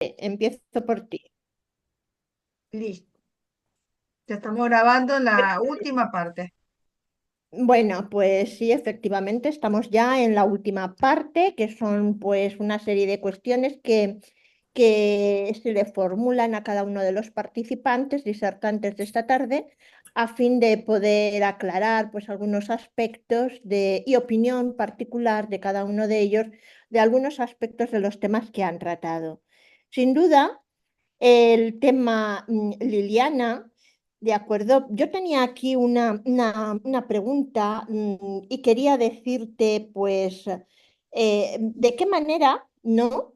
Empiezo por ti. Listo. Ya estamos grabando la última parte. Bueno, pues sí, efectivamente, estamos ya en la última parte, que son pues una serie de cuestiones que se le formulan a cada uno de los participantes, disertantes de esta tarde, a fin de poder aclarar pues algunos aspectos y opinión particular de cada uno de ellos, de algunos aspectos de los temas que han tratado. Sin duda. El tema Liliana, de acuerdo. Yo tenía aquí una pregunta y quería decirte, pues, de qué manera, ¿no?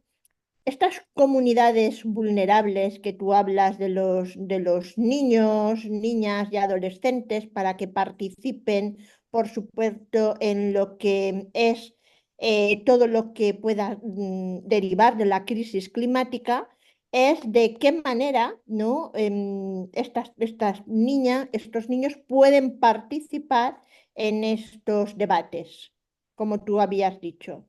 Estas comunidades vulnerables que tú hablas de los niños, niñas y adolescentes para que participen, por supuesto, en lo que es todo lo que pueda derivar de la crisis climática, es de qué manera, ¿no? Estas niñas, estos niños pueden participar en estos debates, como tú habías dicho.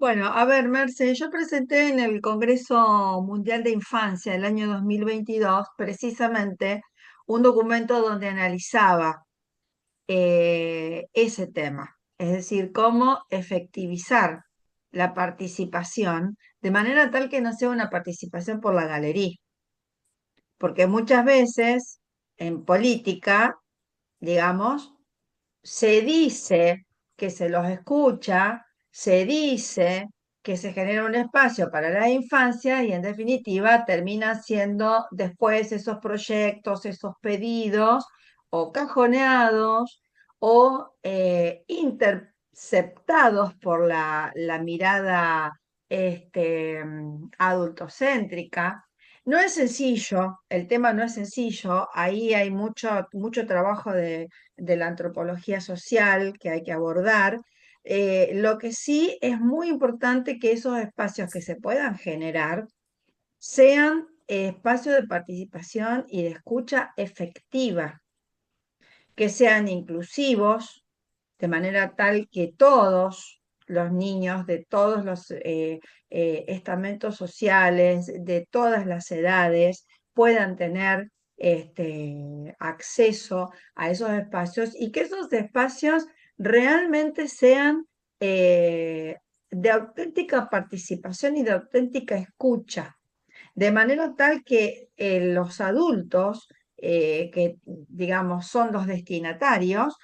Bueno, a ver, Merce, yo presenté en el Congreso Mundial de Infancia del año 2022 precisamente un documento donde analizaba ese tema, es decir, cómo efectivizar la participación de manera tal que no sea una participación por la galería, porque muchas veces en política, digamos, se dice que se los escucha, se dice que se genera un espacio para la infancia y en definitiva terminan siendo después esos proyectos, esos pedidos o cajoneados o interceptados por la mirada adultocéntrica. No es sencillo, el tema no es sencillo, ahí hay mucho trabajo de la antropología social que hay que abordar. Lo que sí es muy importante que esos espacios que se puedan generar sean espacios de participación y de escucha efectiva, que sean inclusivos, de manera tal que todos los niños de todos los estamentos sociales, de todas las edades, puedan tener acceso a esos espacios y que esos espacios realmente sean de auténtica participación y de auténtica escucha, de manera tal que los adultos, que digamos son los destinatarios,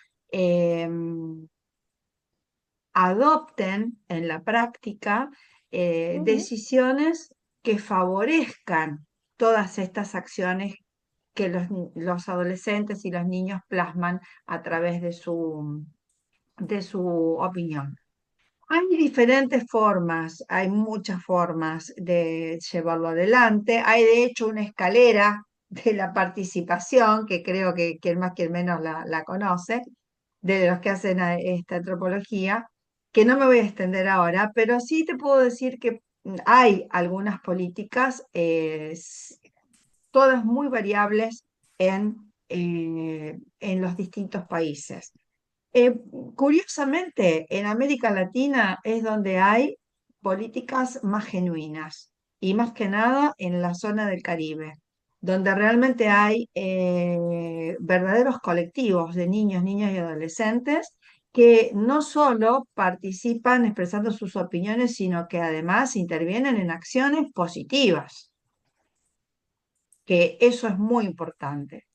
adopten en la práctica Ujú. decisiones que favorezcan todas estas acciones que los adolescentes y los niños plasman a través de su opinión. Hay diferentes formas, hay muchas formas de llevarlo adelante. Hay de hecho una escalera de la participación, que creo que quien más, quien menos la conoce, de los que hacen esta antropología, que no me voy a extender ahora, pero sí te puedo decir que hay algunas políticas, todas muy variables en los distintos países. Eh, Curiosamente, en América Latina es donde hay políticas más genuinas y más que nada en la zona del Caribe, donde realmente hay verdaderos colectivos de niños, niñas y adolescentes que no solo participan expresando sus opiniones, sino que además intervienen en acciones positivas, que eso es muy importante.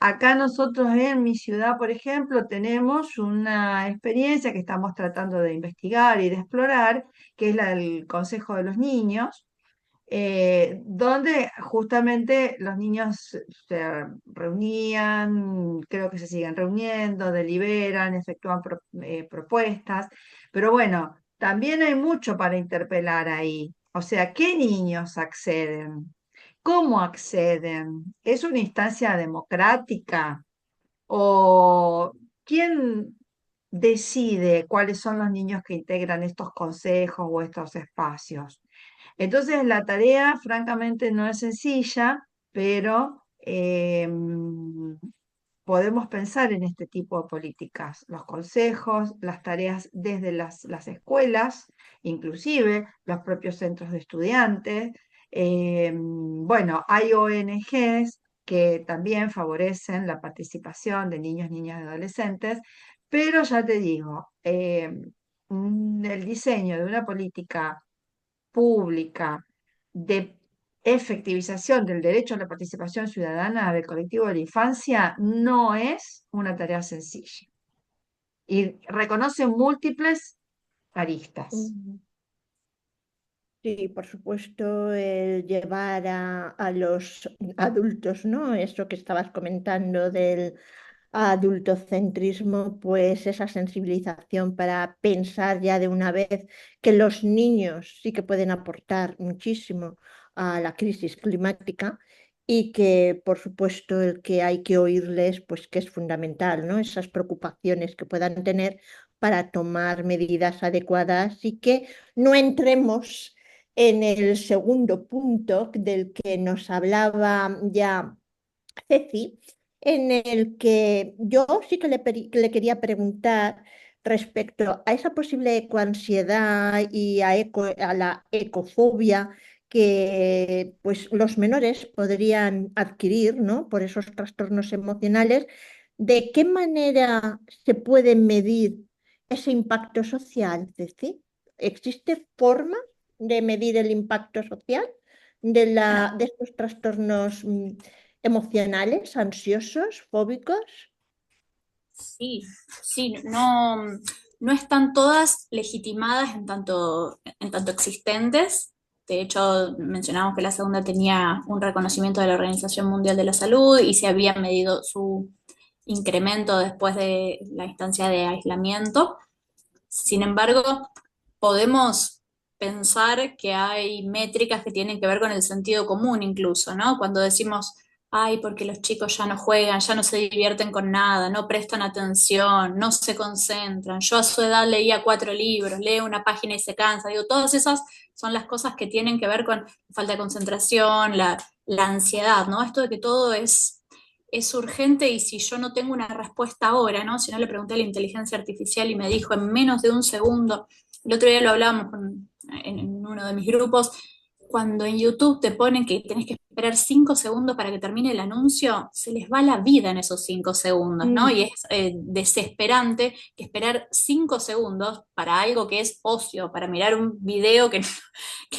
Acá nosotros en mi ciudad, por ejemplo, tenemos una experiencia que estamos tratando de investigar y de explorar, que es la del Consejo de los Niños, donde justamente los niños se reunían, creo que se siguen reuniendo, deliberan, efectúan propuestas, pero bueno, también hay mucho para interpelar ahí. O sea, ¿qué niños acceden? ¿Cómo acceden? ¿Es una instancia democrática? ¿O quién decide cuáles son los niños que integran estos consejos o estos espacios? Entonces, la tarea, francamente, no es sencilla, pero podemos pensar en este tipo de políticas, los consejos, las tareas desde las escuelas, inclusive los propios centros de estudiantes. Bueno, hay ONGs que también favorecen la participación de niños, niñas y adolescentes, pero ya te digo, el diseño de una política pública de efectivización del derecho a la participación ciudadana del colectivo de la infancia no es una tarea sencilla y reconoce múltiples aristas. Mm. Sí, por supuesto, el llevar a los adultos, ¿no? Eso que estabas comentando del adultocentrismo, pues esa sensibilización para pensar ya de una vez que los niños sí que pueden aportar muchísimo a la crisis climática y que, por supuesto, el que hay que oírles, pues que es fundamental, ¿no? Esas preocupaciones que puedan tener para tomar medidas adecuadas y que no entremos en el segundo punto del que nos hablaba ya Ceci, en el que yo sí que le quería preguntar respecto a esa posible ecoansiedad y a la ecofobia que pues, los menores podrían adquirir, ¿no? Por esos trastornos emocionales. ¿De qué manera se puede medir ese impacto social, Ceci? ¿Existe forma de medir el impacto social de estos trastornos emocionales, ansiosos, fóbicos? Sí, sí, no, no están todas legitimadas en tanto existentes. De hecho, mencionamos que la segunda tenía un reconocimiento de la Organización Mundial de la Salud y se había medido su incremento después de la instancia de aislamiento. Sin embargo, podemos pensar que hay métricas que tienen que ver con el sentido común incluso, ¿no? Cuando decimos, ay, porque los chicos ya no juegan, ya no se divierten con nada, no prestan atención, no se concentran. Yo a su edad leía 4 libros, leo una página y se cansa. Digo, todas esas son las cosas que tienen que ver con falta de concentración, la ansiedad, ¿no? Esto de que todo es urgente y si yo no tengo una respuesta ahora, ¿no? Si no le pregunté a la inteligencia artificial y me dijo en menos de un segundo, el otro día lo hablábamos en uno de mis grupos, cuando en YouTube te ponen que tenés que esperar 5 segundos para que termine el anuncio, se les va la vida en esos 5 segundos, ¿no? Mm. Y es desesperante que esperar 5 segundos para algo que es ocio, para mirar un video que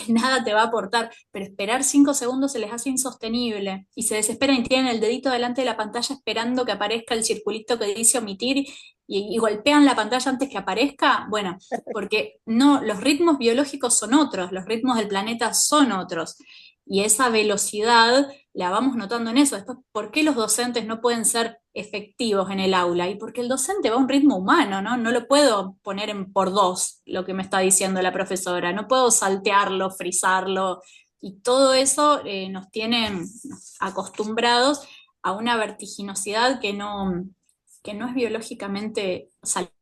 nada te va a aportar, pero esperar 5 segundos se les hace insostenible y se desesperan y tienen el dedito delante de la pantalla esperando que aparezca el circulito que dice omitir y golpean la pantalla antes que aparezca. Bueno, porque no, los ritmos biológicos son otros, los ritmos del planeta son otros. Y esa velocidad la vamos notando en eso. Después, ¿por qué los docentes no pueden ser efectivos en el aula? Y porque el docente va a un ritmo humano, ¿no? No lo puedo poner en por dos, lo que me está diciendo la profesora. No puedo saltearlo, frizarlo. Y todo eso nos tiene acostumbrados a una vertiginosidad que no es biológicamente saludable.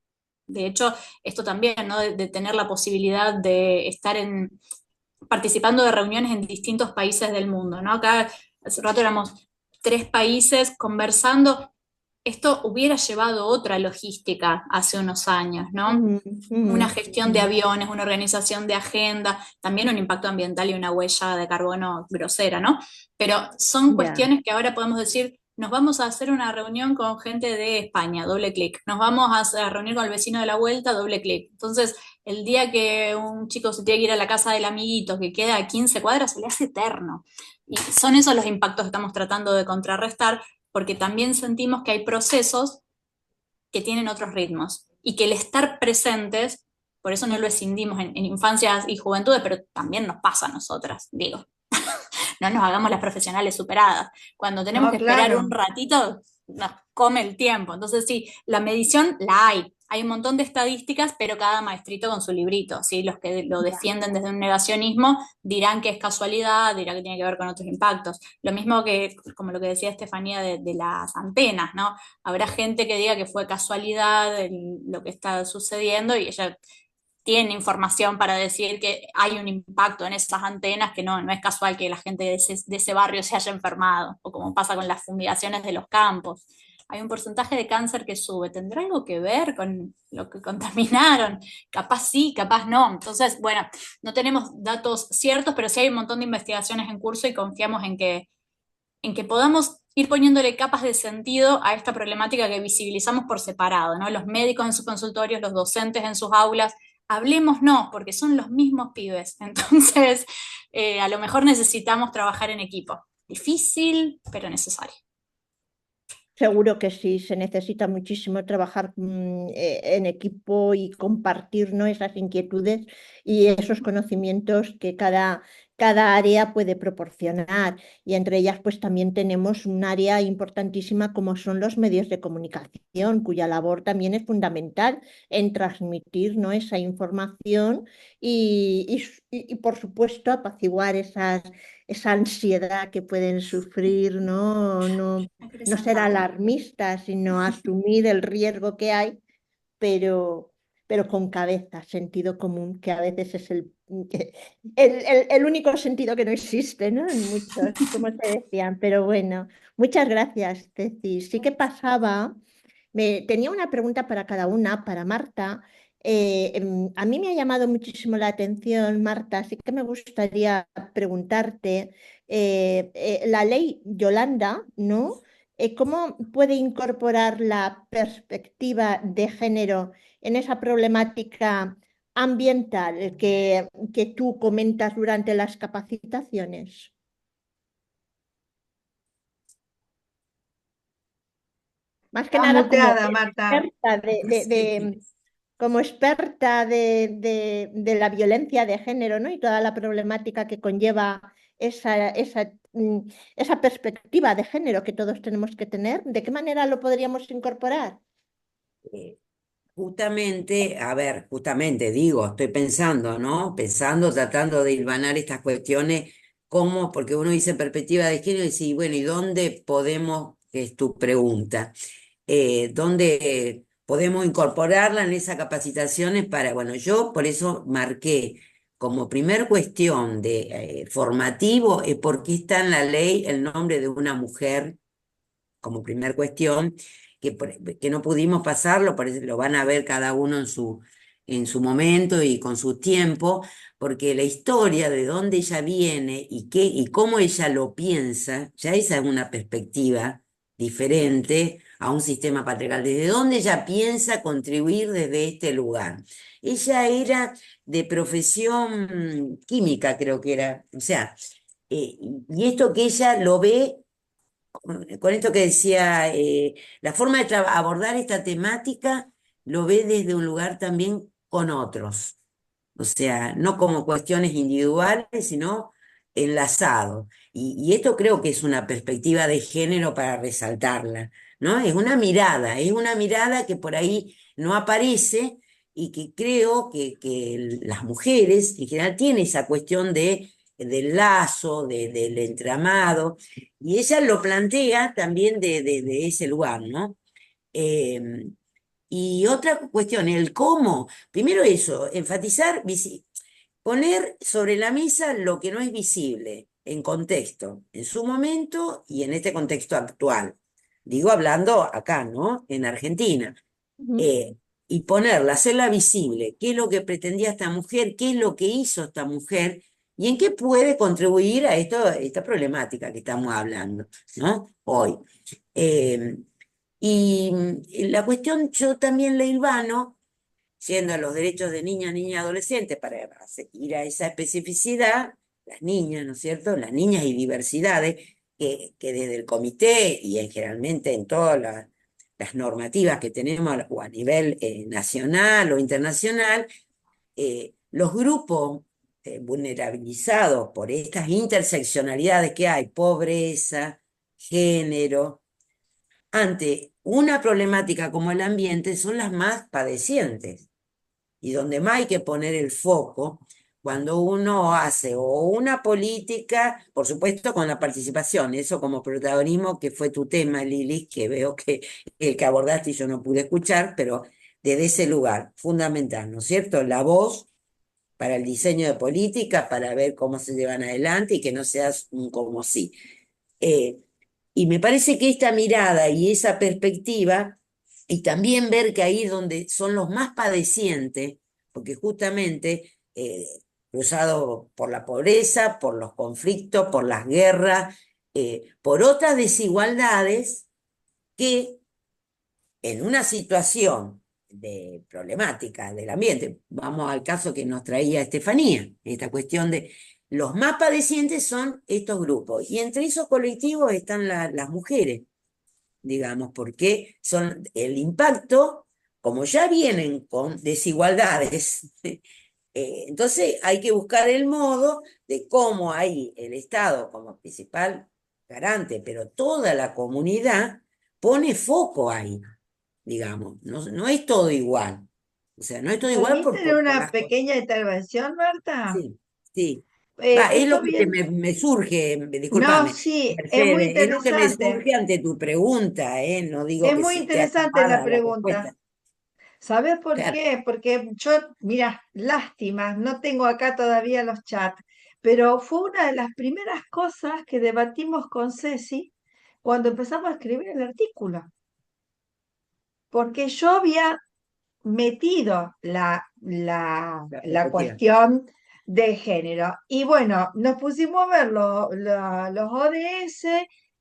De hecho, esto también, ¿no? De tener la posibilidad de estar participando de reuniones en distintos países del mundo, ¿no? Acá hace rato éramos 3 países conversando. Esto hubiera llevado otra logística hace unos años, ¿no? Mm, Una mm, gestión de mm. aviones, una organización de agenda, también un impacto ambiental y una huella de carbono grosera, ¿no? Pero son Ya. cuestiones que ahora podemos decir, nos vamos a hacer una reunión con gente de España, doble clic. Nos vamos a reunir con el vecino de la vuelta, doble clic. Entonces, el día que un chico se tiene que ir a la casa del amiguito que queda a 15 cuadras, se le hace eterno. Y son esos los impactos que estamos tratando de contrarrestar, porque también sentimos que hay procesos que tienen otros ritmos y que el estar presentes, por eso no lo escindimos en infancias y juventudes, pero también nos pasa a nosotras, digo, no nos hagamos las profesionales superadas. Cuando tenemos No, que esperar un claro. ratito, nos come el tiempo. Entonces, sí, la medición la hay. Hay un montón de estadísticas, pero cada maestrito con su librito. ¿Sí? Los que lo Ya. defienden desde un negacionismo dirán que es casualidad, dirán que tiene que ver con otros impactos. Lo mismo que, como lo que decía Estefanía de las antenas, ¿no? Habrá gente que diga que fue casualidad lo que está sucediendo y ella tiene información para decir que hay un impacto en esas antenas, que no es casual que la gente de ese barrio se haya enfermado, o como pasa con las fumigaciones de los campos. hay un porcentaje de cáncer que sube. ¿Tendrá algo que ver con lo que contaminaron? Capaz sí, capaz no. Entonces, bueno, no tenemos datos ciertos, pero sí hay un montón de investigaciones en curso y confiamos en que podamos ir poniéndole capas de sentido a esta problemática que visibilizamos por separado, ¿no? Los médicos en sus consultorios, los docentes en sus aulas, hablemos no, porque son los mismos pibes. Entonces, a lo mejor necesitamos trabajar en equipo. Difícil, pero necesario. Seguro que sí, se necesita muchísimo trabajar en equipo y compartir, ¿no?, esas inquietudes y esos conocimientos que cada área puede proporcionar. Y entre ellas, pues también tenemos un área importantísima como son los medios de comunicación, cuya labor también es fundamental en transmitir, ¿no?, esa información y, por supuesto, apaciguar esa ansiedad que pueden sufrir, ¿no? No ser alarmista, sino asumir el riesgo que hay, pero, pero con cabeza, sentido común, que a veces es el único sentido que no existe, ¿no? En muchos, como se decían. Pero bueno, muchas gracias, Ceci. Sí que pasaba, tenía una pregunta para cada una, para Marta. A mí me ha llamado muchísimo la atención, Marta, así que me gustaría preguntarte, la ley Yolanda, ¿no? ¿Cómo puede incorporar la perspectiva de género en esa problemática ambiental que tú comentas durante las capacitaciones? Más que Estás nada como muteada, Marta. experta Sí. como experta de la violencia de género, ¿no? Y toda la problemática que conlleva esa perspectiva de género que todos tenemos que tener. ¿De qué manera lo podríamos incorporar? Eh, Justamente, a ver, justamente digo, estoy pensando, ¿no? Pensando, tratando de hilvanar estas cuestiones, ¿cómo? Porque uno dice perspectiva de género y dice, bueno, ¿y dónde podemos, que es tu pregunta, dónde podemos incorporarla en esas capacitaciones para, bueno, yo por eso marqué como primer cuestión de formativo, por qué está en la ley el nombre de una mujer como primer cuestión, que no pudimos pasarlo, por eso lo van a ver cada uno en su momento y con su tiempo, porque la historia de dónde ella viene y cómo ella lo piensa, ya esa es una perspectiva diferente a un sistema patriarcal, desde dónde ella piensa contribuir desde este lugar. Ella era de profesión química, creo que era, o sea, y esto que ella lo ve con esto que decía, la forma de abordar esta temática lo ve desde un lugar también con otros. O sea, no como cuestiones individuales, sino enlazado. Y esto creo que es una perspectiva de género para resaltarla, ¿no? Es una mirada que por ahí no aparece y que creo que las mujeres en general tienen esa cuestión del lazo, del entramado, y ella lo plantea también de ese lugar, ¿no? Eh, y otra cuestión, el cómo. Primero eso, enfatizar, poner sobre la mesa lo que no es visible en contexto, en su momento y en este contexto actual. Digo, hablando acá, ¿no? En Argentina. Ujú. Eh, y ponerla, hacerla visible. ¿Qué es lo que pretendía esta mujer? ¿Qué es lo que hizo esta mujer? ¿Y en qué puede contribuir a esta problemática que estamos hablando, ¿no? Hoy. Eh, y la cuestión, yo también le hilvano siendo los derechos de niñas, niñas y adolescentes, para ir a esa especificidad, las niñas, ¿no es cierto? Las niñas y diversidades, que desde el comité y generalmente en todas las normativas que tenemos o a nivel nacional o internacional, los grupos vulnerabilizados por estas interseccionalidades que hay, pobreza, género, ante una problemática como el ambiente, son las más padecientes y donde más hay que poner el foco cuando uno hace o una política, por supuesto con la participación, eso como protagonismo, que fue tu tema, Lili, que veo que el que abordaste y yo no pude escuchar, pero desde ese lugar, fundamental, ¿no es cierto? La voz para el diseño de políticas, para ver cómo se llevan adelante y que no seas un como sí. Eh, Y me parece que esta mirada y esa perspectiva, y también ver que ahí es donde son los más padecientes, porque justamente cruzado por la pobreza, por los conflictos, por las guerras, por otras desigualdades que en una situación de problemática del ambiente, vamos al caso que nos traía Estefanía, esta cuestión de los más padecientes son estos grupos, y entre esos colectivos están las mujeres, digamos, porque son el impacto, como ya vienen con desigualdades, entonces hay que buscar el modo de cómo ahí el Estado como principal garante, pero toda la comunidad pone foco ahí, digamos, no es todo igual. O sea, no es todo igual ¿Permiten por una las cosas. pequeña intervención, Marta? Sí, sí. Va, es lo Esto que bien, me surge, no, discúlpame, sí, es muy Mercedes, es lo que me interesante, surge ante tu pregunta, no digo es que muy sí esté interesante la tapada la respuesta. pregunta. ¿Sabes por Claro, qué? Porque yo, mira, lástima, no tengo acá todavía los chats, pero fue una de las primeras cosas que debatimos con Ceci cuando empezamos a escribir el artículo, porque yo había metido la la perspectiva. cuestión de género. Y bueno, nos pusimos a ver los ODS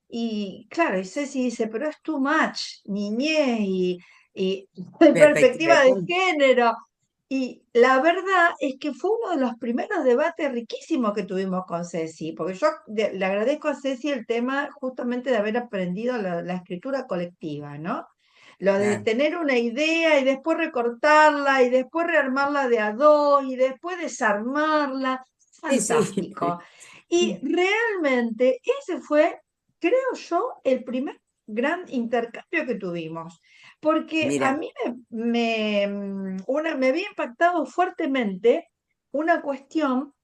y claro, y Ceci dice, pero es too much, niñez y Perspectiva de perspectiva de punto. género. Y la verdad es que fue uno de los primeros debates riquísimos que tuvimos con Ceci, porque yo le agradezco a Ceci el tema justamente de haber aprendido la escritura colectiva, ¿no? Lo de Claro. tener una idea y después recortarla y después rearmarla de a dos y después desarmarla. Sí, sí. Fantástico. Y realmente ese fue, creo yo, el primer gran intercambio que tuvimos. Porque a Mira, mí me había impactado fuertemente una cuestión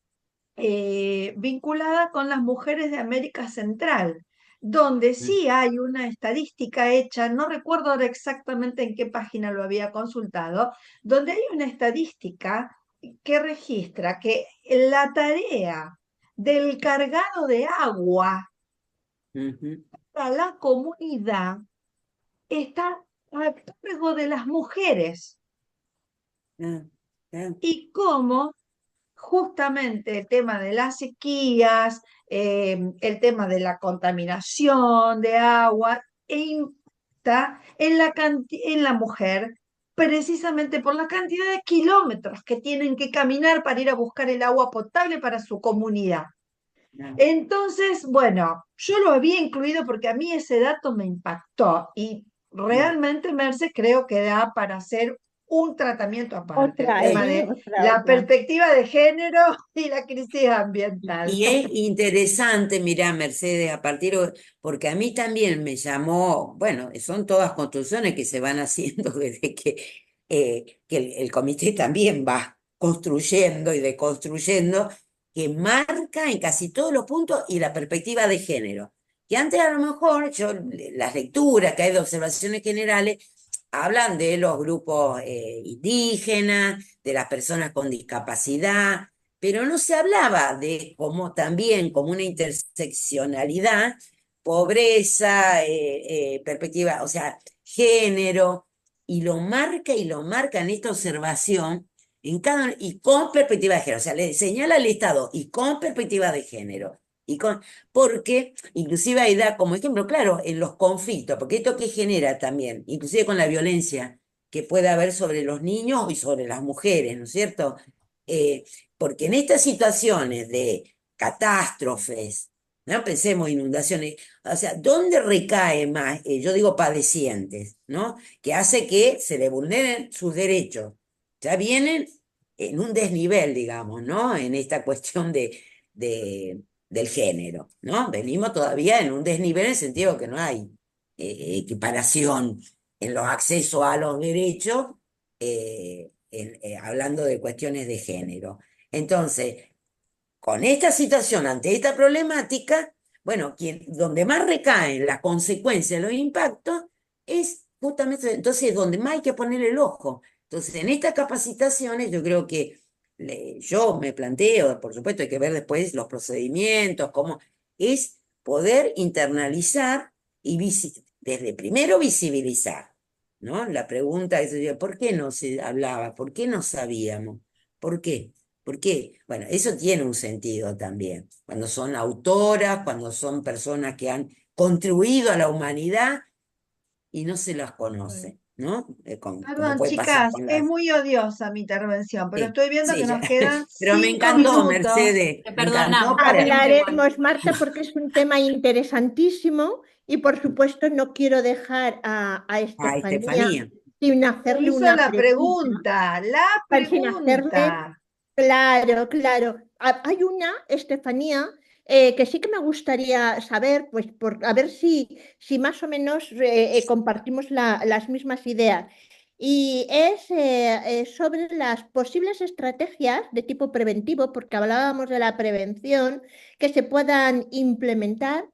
vinculada con las mujeres de América Central, donde sí hay una estadística hecha, no recuerdo ahora exactamente en qué página lo había consultado, donde hay una estadística que registra que la tarea del cargado de agua ujú, a la comunidad está a cargo de las mujeres ah, ah, y cómo justamente el tema de las sequías, el tema de la contaminación de agua, e impacta en la mujer precisamente por la cantidad de kilómetros que tienen que caminar para ir a buscar el agua potable para su comunidad. ah. Entonces, bueno, yo lo había incluido porque a mí ese dato me impactó y realmente, Merce, creo que da para hacer un tratamiento aparte, el Otra, tema Sí. ¿eh? de Otra, la otra. perspectiva de género y la crisis ambiental. Y es interesante, mirá, Mercedes, porque a mí también me llamó, bueno, son todas construcciones que se van haciendo desde que el comité también va construyendo y deconstruyendo, que marca en casi todos los puntos y la perspectiva de género. Que antes a lo mejor, las lecturas que hay de observaciones generales, hablan de los grupos indígenas, de las personas con discapacidad, pero no se hablaba de como también como una interseccionalidad, pobreza, perspectiva, o sea, género, y lo marca en esta observación, y con perspectiva de género, o sea, le señala al Estado y con perspectiva de género. Porque inclusive ahí da como ejemplo, claro, en los conflictos, porque esto que genera también, inclusive con la violencia que puede haber sobre los niños y sobre las mujeres, ¿no es cierto? Eh, Porque en estas situaciones de catástrofes, ¿no? Pensemos inundaciones, o sea, ¿dónde recae más, yo digo padecientes, ¿no? Que hace que se le vulneren sus derechos. Ya vienen en un desnivel, digamos, ¿no? En esta cuestión de, del género, ¿no? Venimos todavía en un desnivel en el sentido que no hay equiparación en los accesos a los derechos, hablando de cuestiones de género. Entonces, con esta situación, ante esta problemática, bueno, donde más recaen las consecuencias, los impactos, es justamente entonces donde más hay que poner el ojo. Entonces, en estas capacitaciones, yo creo que yo me planteo, por supuesto, hay que ver después los procedimientos, cómo es poder internalizar desde primero visibilizar, ¿no? La pregunta es, ¿por qué no se hablaba? ¿Por qué no sabíamos? ¿Por qué? ¿Por qué? Bueno, eso tiene un sentido también. Cuando son autoras, cuando son personas que han contribuido a la humanidad y no se las conoce, ¿no? Como Perdón, puede pasar chicas, con es las... muy odiosa mi intervención, pero Sí, estoy viendo que sí, ya. nos quedan Pero me 5 encantó, minutos. Mercedes, Te me encantó perdonamos, para... siempre igual. Hablaremos, Marta, porque es un tema interesantísimo y por supuesto no quiero dejar a A Estefanía Estefanía. sin Me hacerle hizo una la pregunta, pregunta, la sin hacerle, pregunta. claro, claro. Hay una, Estefanía, que sí que me gustaría saber, pues a ver si más o menos compartimos las mismas ideas. Y es sobre las posibles estrategias de tipo preventivo, porque hablábamos de la prevención, que se puedan implementar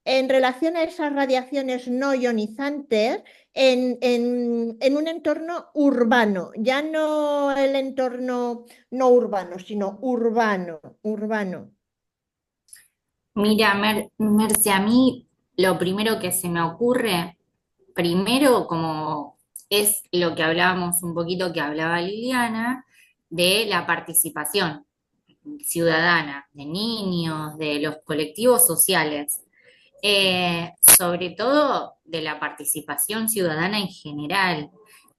en relación a esas radiaciones no ionizantes en un entorno urbano, ya no el entorno no urbano, sino urbano, urbano. Mira, Merce, a mí lo primero que se me ocurre, primero como es lo que hablábamos un poquito, que hablaba Liliana, de la participación ciudadana, de niños, de los colectivos sociales, sobre todo de la participación ciudadana en general.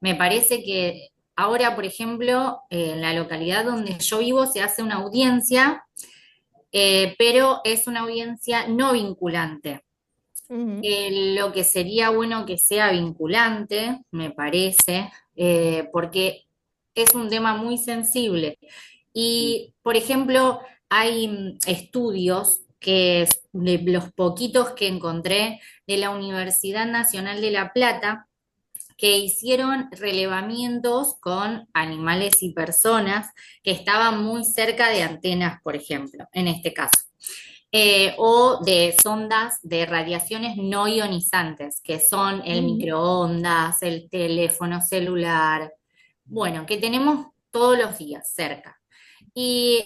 Me parece que ahora, por ejemplo, en la localidad donde yo vivo se hace una audiencia, pero es una audiencia no vinculante. Ujú, Lo que sería bueno que sea vinculante, me parece, porque es un tema muy sensible. Y, por ejemplo, hay estudios de los poquitos que encontré de la Universidad Nacional de La Plata, que hicieron relevamientos con animales y personas que estaban muy cerca de antenas, por ejemplo, en este caso. O de sondas de radiaciones no ionizantes, que son el ujú, microondas, el teléfono celular, bueno, que tenemos todos los días cerca. Y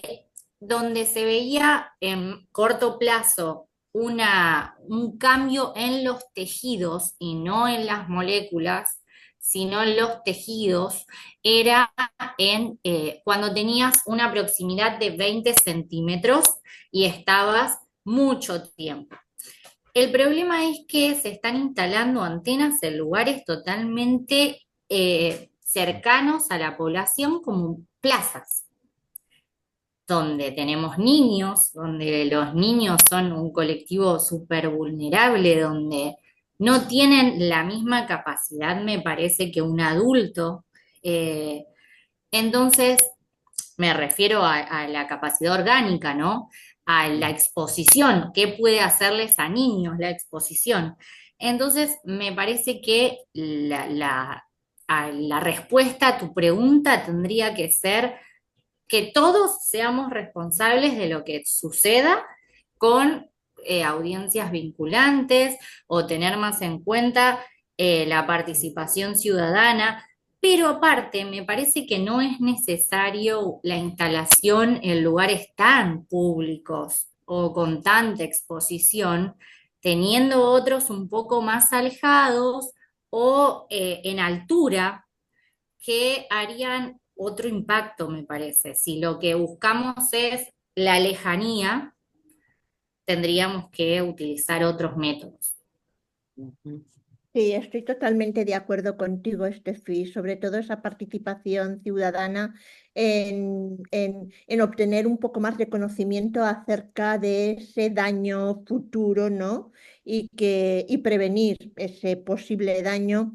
donde se veía en corto plazo un cambio en los tejidos y no en las moléculas, sino en los tejidos, era cuando tenías una proximidad de 20 centímetros y estabas mucho tiempo. El problema es que se están instalando antenas en lugares totalmente cercanos a la población, como plazas, donde tenemos niños, donde los niños son un colectivo súper vulnerable, donde no tienen la misma capacidad, me parece, que un adulto. Eh, entonces, me refiero a la capacidad orgánica, ¿no? A la exposición, ¿qué puede hacerles a niños la exposición? Entonces, me parece que la respuesta a tu pregunta tendría que ser que todos seamos responsables de lo que suceda con audiencias vinculantes o tener más en cuenta la participación ciudadana. Pero aparte, me parece que no es necesario la instalación en lugares tan públicos o con tanta exposición, teniendo otros un poco más alejados o en altura que harían otro impacto, me parece. Si lo que buscamos es la lejanía, tendríamos que utilizar otros métodos. Ujú. sí, estoy totalmente de acuerdo contigo, Estefi, sobre todo esa participación ciudadana en obtener un poco más de conocimiento acerca de ese daño futuro, ¿no? Y prevenir ese posible daño,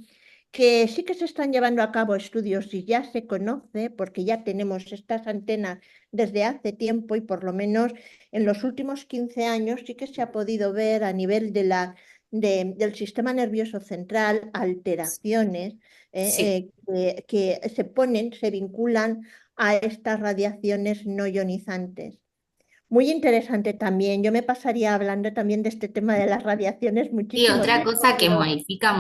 que sí que se están llevando a cabo estudios y ya se conoce, porque ya tenemos estas antenas desde hace tiempo y por lo menos en los últimos 15 años sí que se ha podido ver a nivel del sistema nervioso central, alteraciones Sí. que se ponen, se vinculan a estas radiaciones no ionizantes. Muy interesante también. Yo me pasaría hablando también de este tema de las radiaciones Y muchísimo otra tiempo, cosa que pero modifica